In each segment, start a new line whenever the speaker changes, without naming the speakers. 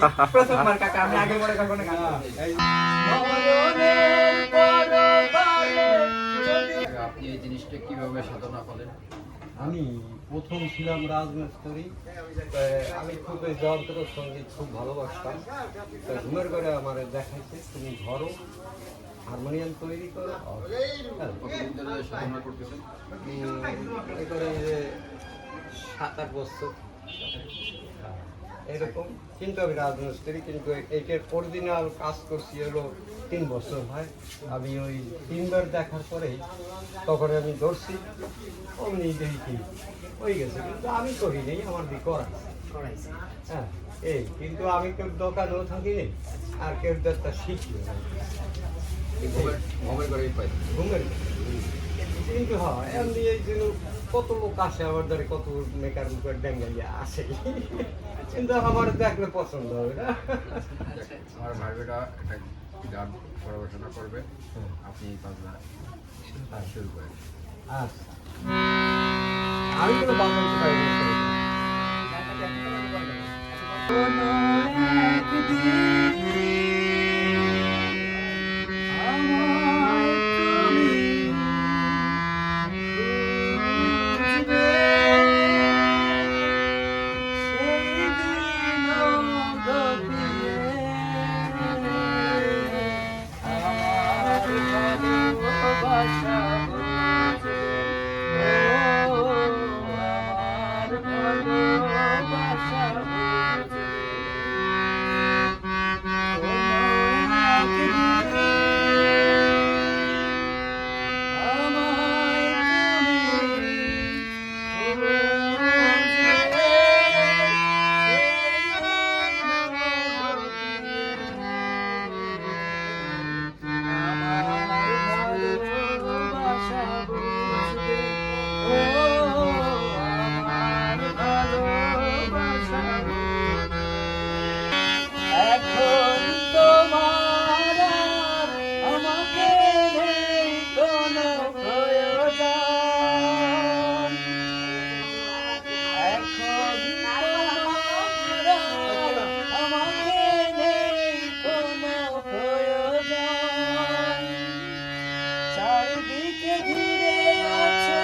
প্রথমবার কাকা, আমি আগে পরে কখনো গান করিনি।
আপনি এই জিনিসটা কিভাবে সাধনা করেন?
আমি প্রথম ছিলাম রাজমিস্ত্রি। আমি খুব এই যন্ত্র সঙ্গীত খুব ভালোবাসতাম। ঘুমের ঘরে আমার দেখাইছে তুমি ধরো হারমোনিয়াম তৈরি করো।
কতদিন ধরে সাধনা করতেছেন?
এবারে 7-8 বছর এরকম। কিন্তু আমি রাজমিস্ত্রি, কিন্তু এইটার অরিজিনাল কাজ করছি হলো 3 বছর হয়। আমি ওই 3বার দেখার পরেই তখন আমি ধরছি, অমনি দেখি হয়ে গেছে। কিন্তু আমি করি নেই, আমার দিকে
করাইছি।
হ্যাঁ এই কিন্তু আমি কেউ দোকানেও থাকিনি, আর কেউ একটা শিখি
ঘুমের ঘরেই পাই।
ঘুমের কিন্তু হয় এমনি এই জন্য কত লোক আসে আমার দ্বারা, কত মেকার মুখের ডেঙ্গাইয়া আসে, কিন্তু আমার দেখলে পছন্দ হবে না।
আমার ভাইবেটা একটা গান পরিবেশনা করবে, আপনি এই পাঁচবার শুরু করেন।
আচ্ছা, আমি কোনো বাজাইতে পারি না।
কোনো একদিন আমায় তুমি খুঁজবে, সেই দিনও গপিয়ে আমার ভালোবাসা বুঝবে। ও আমার ভালোবাসা বুঝবে। কোনো একদিন আমায় তুমি খুঁজবে, আমার ভালোবাসা বুঝবে। ও আমার ভালোবাসা বুঝবে। এখন তোমার আর আমাকে নেই কোনো প্রয়োজন। এখন তোমার আর আমাকে নেই কোনো প্রয়োজন। চারিদিকে ঘিরে আছে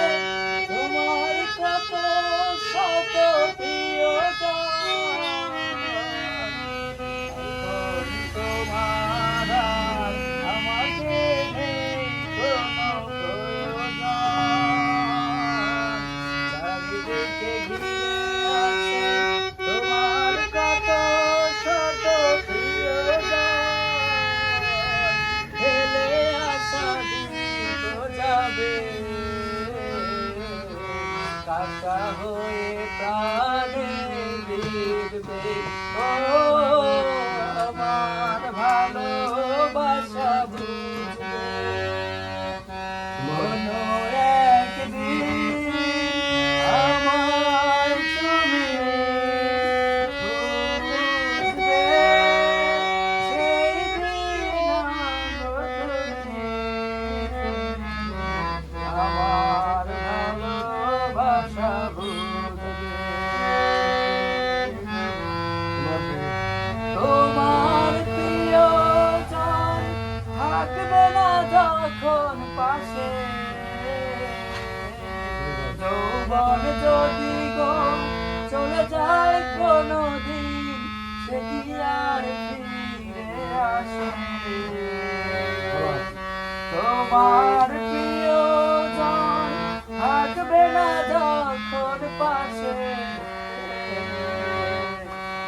তোমার কত শত প্রিয়জন। এখন তোমার আর আমাকে নেই কোনো প্রয়োজন। চারিদিকে ঘিরে আছে তোমার কত শত প্রিয়জন। ফেলে আসা দিন তো যাবে, কাকা হয়ে প্রাণে বিঁধবে। ও আমার ভালোবাসা বুঝবে। কোনো একদিন আমায় তুমি খুঁজবে, সেই দিন তুমি আমার ভালোবাসা বুঝবে। তোমার প্রিয়জন থাকবে না যখন পাশে, যৌবন যদি গো চলে যায় কোনো দিন, সে কি আর ফিরে আসে? তোমার প্রিয়জন থাকবে না যখন পাশে,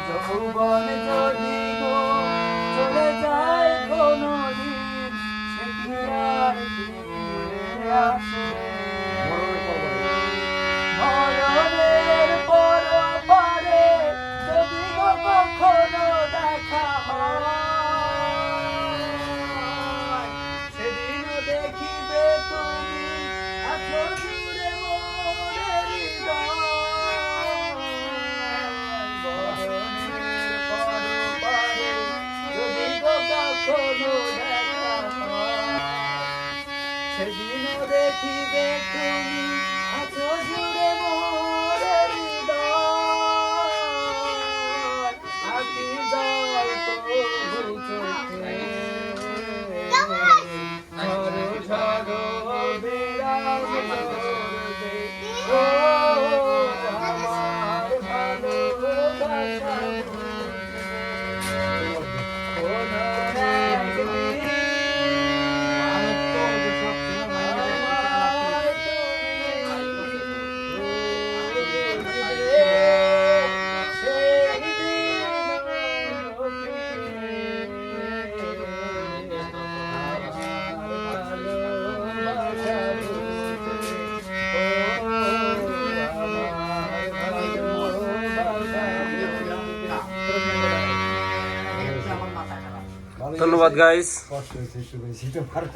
যৌবন যদি গো চলে যায় কোনো দিন, সে কি আর ফিরে আসে? মরণের পর পারে যদি গো কখনো দেখা হয়, সেদিনও দেখিবে তুমি আছো জুড়ে মোরে হৃদয়। মরণের পর পারে যদি গো কখনো দেখা হয়, সেদিনও দেখিবে তুমি আছো জুড়ে মোরে হৃদয়। আকি
ধন্যবাদ গাইস।
কষ্ট হয়েছে একটু বেশি তো পারে